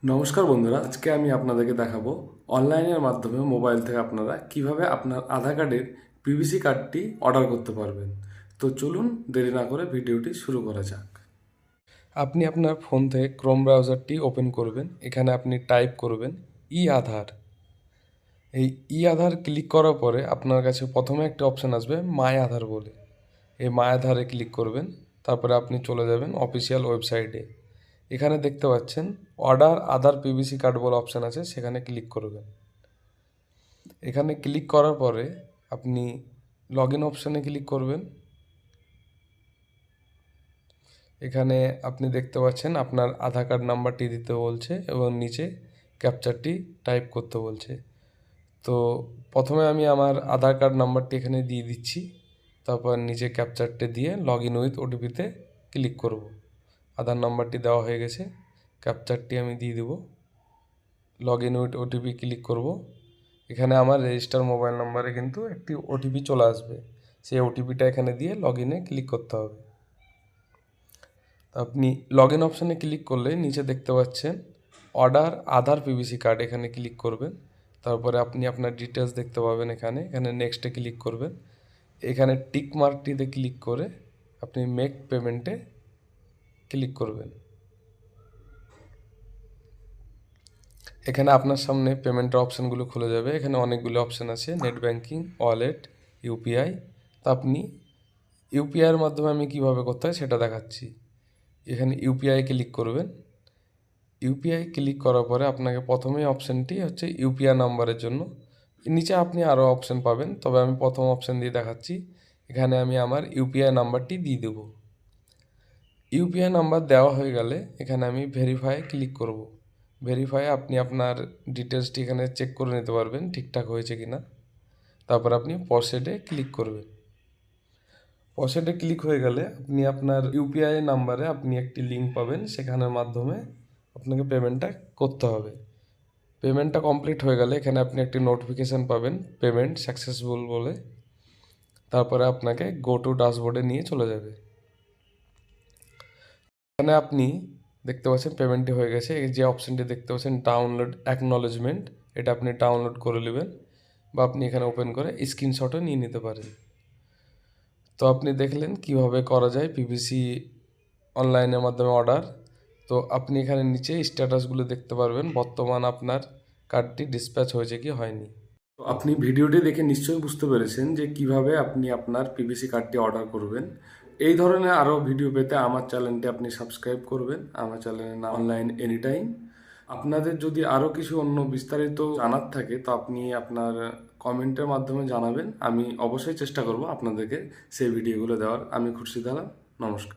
নমস্কার বন্ধুরা, আজকে আমি আপনাদেরকে দেখাবো অনলাইনের মাধ্যমে মোবাইল থেকে আপনারা কিভাবে আপনার আধার কার্ডের পিভিসি কার্ডটি অর্ডার করতে পারবেন। তো চলুন দেরি না করে ভিডিওটি শুরু করা যাক। আপনি আপনার ফোন থেকে ক্রোম ব্রাউজারটি ওপেন করবেন। এখানে আপনি টাইপ করবেন ই আধার। এই ই আধার ক্লিক করার পরে আপনার কাছে প্রথমে একটা অপশান আসবে মাই আধার বলে। এই মাই আধারে ক্লিক করবেন, তারপরে আপনি চলে যাবেন অফিসিয়াল ওয়েবসাইটে। এখানে দেখতে পাচ্ছেন অর্ডার আধার পিভিসি কার্ড বলে অপশান আছে, সেখানে ক্লিক করবেন। এখানে ক্লিক করার পরে আপনি লগ ইন অপশানে ক্লিক করবেন। এখানে আপনি দেখতে পাচ্ছেন আপনার আধার কার্ড নাম্বারটি দিতে বলছে এবং নিচে ক্যাপচারটি টাইপ করতে বলছে। তো প্রথমে আমি আমার আধার কার্ড নাম্বারটি এখানে দিয়ে দিচ্ছি, তারপর নিচে ক্যাপচারটি দিয়ে লগ ইন উইথ ওটিপিতে ক্লিক করব। আধার নাম্বারটি দেওয়া হয়ে গেছে, ক্যাপচারটি আমি দিয়ে দেব, log in with OTP click করব। এখানে আমার রেজিস্টার মোবাইল নাম্বারে কিন্তু একটি ওটিপি চলে আসবে, সেই ওটিপিটা এখানে দিয়ে লগ ইনে ক্লিক করতে হবে। আপনি লগ ইন অপশানে ক্লিক করলে নিচে দেখতে পাচ্ছেন অর্ডার আধার পিভিসি কার্ড, এখানে ক্লিক করবেন। তারপরে আপনি আপনার ডিটেলস দেখতে পাবেন, এখানে নেক্সটে ক্লিক করবেন। এখানে টিক মার্কটিতে ক্লিক করে আপনি মেক পেমেন্টে ক্লিক করবেন। এখানে আপনার সামনে পেমেন্টের অপশানগুলো খুলে যাবে। এখানে অনেকগুলো অপশান আছে, নেট ব্যাঙ্কিং, ওয়ালেট, ইউপিআই। তো আপনি ইউপিআইয়ের মাধ্যমে আমি কীভাবে করতে হয় সেটা দেখাচ্ছি। এখানে ইউপিআই ক্লিক করবেন। ইউপিআই ক্লিক করার পরে আপনাকে প্রথমেই অপশানটি হচ্ছে ইউপিআই নাম্বারের জন্য। নিচে আপনি আরও অপশান পাবেন, তবে আমি প্রথম অপশান দিয়ে দেখাচ্ছি। এখানে আমি আমার ইউপিআই নাম্বারটি দিয়ে দেব। ইউপিআই নাম্বার দেওয়া হয়ে গেলে এখানে আমি ভেরিফাই ক্লিক করব। ভেরিফাই আপনি আপনার ডিটেলসটি এখানে চেক করে নিতে পারবেন ঠিকঠাক হয়েছে কি না। তারপর আপনি প্রসিডে ক্লিক করবেন। প্রসিডে ক্লিক হয়ে গেলে আপনি আপনার ইউপিআই নাম্বারে আপনি একটি লিঙ্ক পাবেন, সেখানের মাধ্যমে আপনাকে পেমেন্টটা করতে হবে। পেমেন্টটা কমপ্লিট হয়ে গেলে এখানে আপনি একটি নোটিফিকেশান পাবেন পেমেন্ট সাকসেসফুল বলে। তারপরে আপনাকে গো টু ড্যাশবোর্ডে নিয়ে চলে যাবে। এখানে আপনি দেখতে পাচ্ছেন পেমেন্টটি হয়ে গেছে। এই যে অপশানটি দেখতে পাচ্ছেন ডাউনলোড অ্যাকনলেজমেন্ট, এটা আপনি ডাউনলোড করে নেবেন বা আপনি এখানে ওপেন করে স্ক্রিনশটও নিয়ে নিতে পারেন। তো আপনি দেখলেন কিভাবে করা যায় পিভিসি অনলাইনের মাধ্যমে অর্ডার। তো আপনি এখানে নিচে স্ট্যাটাসগুলো দেখতে পারবেন, বর্তমান আপনার কার্ডটি ডিসপ্যাচ হয়েছে কি হয়নি। তো আপনি ভিডিওটি দেখে নিশ্চয়ই বুঝতে পেরেছেন যে কিভাবে আপনি আপনার পিভিসি কার্ডটি অর্ডার করবেন। এই ধরনের আরও ভিডিও পেতে আমার চ্যানেলটি আপনি সাবস্ক্রাইব করবেন। আমার চ্যানেলের নাম অনলাইন এনি টাইম। আপনাদের যদি আরও কিছু অন্য বিস্তারিত জানার থাকে তো আপনি আপনার কমেন্টের মাধ্যমে জানাবেন। আমি অবশ্যই চেষ্টা করব আপনাদেরকে সেই ভিডিওগুলো দেওয়ার। আমি খুরশিদ আলম, নমস্কার।